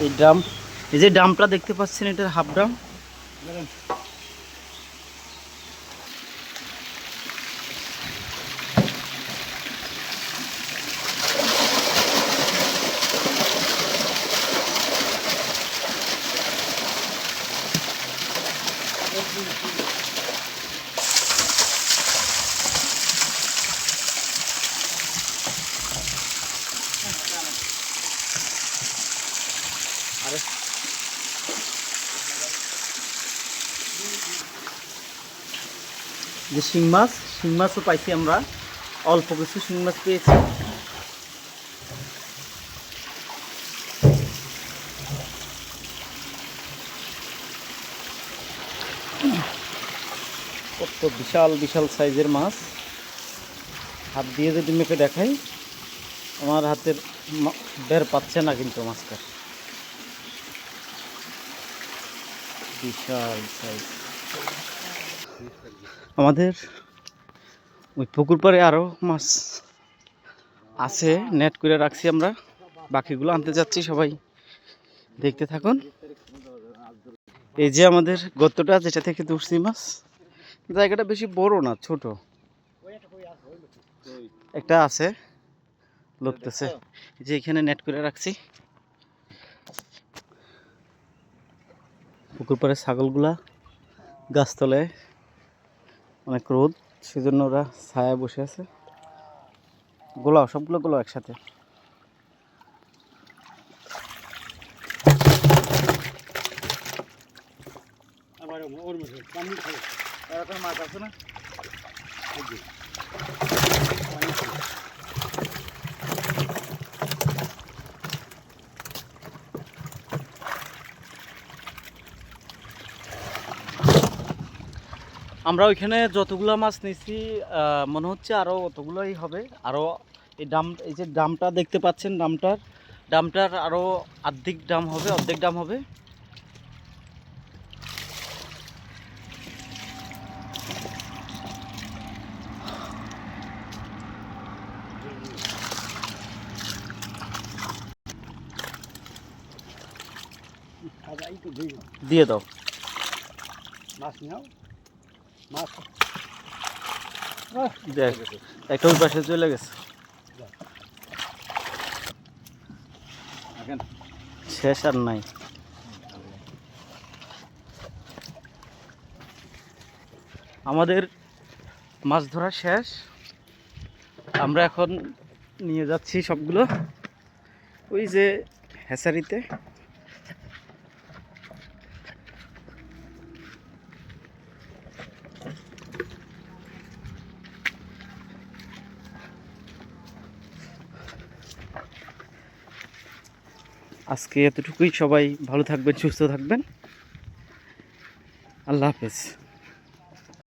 এই ড্রাম, এই যে ড্রামটা দেখতে পাচ্ছেন, এটার হাফ ড্রাম। যে শিং মাছও পাইছি আমরা, অল্প কিছু শিং মাছ পেয়েছি। কত বিশাল বিশাল সাইজের মাছ, হাত দিয়ে যদি মেপে দেখাই আমার হাতের বের পাচ্ছে না কিন্তু মাছটা, বিশাল সাইজ। আমাদের ওই পুকুর পাড়ে আরও মাছ আছে, নেট করে রাখছি আমরা, বাকিগুলো আনতে যাচ্ছি, সবাই দেখতে থাকুন। এই যে আমাদের গর্তটা, যেটা থেকে তুলছি মাছ, জায়গাটা বেশি বড় না, ছোট একটা আছে, লড়তেছে। যে এখানে নেট করে রাখছি। পুকুর পাড়ে ছাগলগুলা গাছতলায়, অনেক রোদ, সেজন্য ওরা ছায়ায় বসে আছে। গোলাও, সবগুলো গোলাও একসাথে। মাছ আছে না, আমরা ওইখানে যতগুলো মাছ নিছি মনে হচ্ছে আরও অতগুলোই হবে। আরও এই ডাম, এই যে ডামটা দেখতে পাচ্ছেন, ডামটার আরও অর্ধেক ডাম হবে। দিয়ে দাও মাছ, নাও মাছ, দেখ একটা ওই পাশে চলে গেছে, শেষ আর নাই। আমাদের মাছ ধরা শেষ, আমরা এখন নিয়ে যাচ্ছি সবগুলো ওই যে হ্যাচারিতে। আজকে এতটুকুই, সবাই ভালো থাকবেন, সুস্থ থাকবেন, আল্লাহ হাফেজ।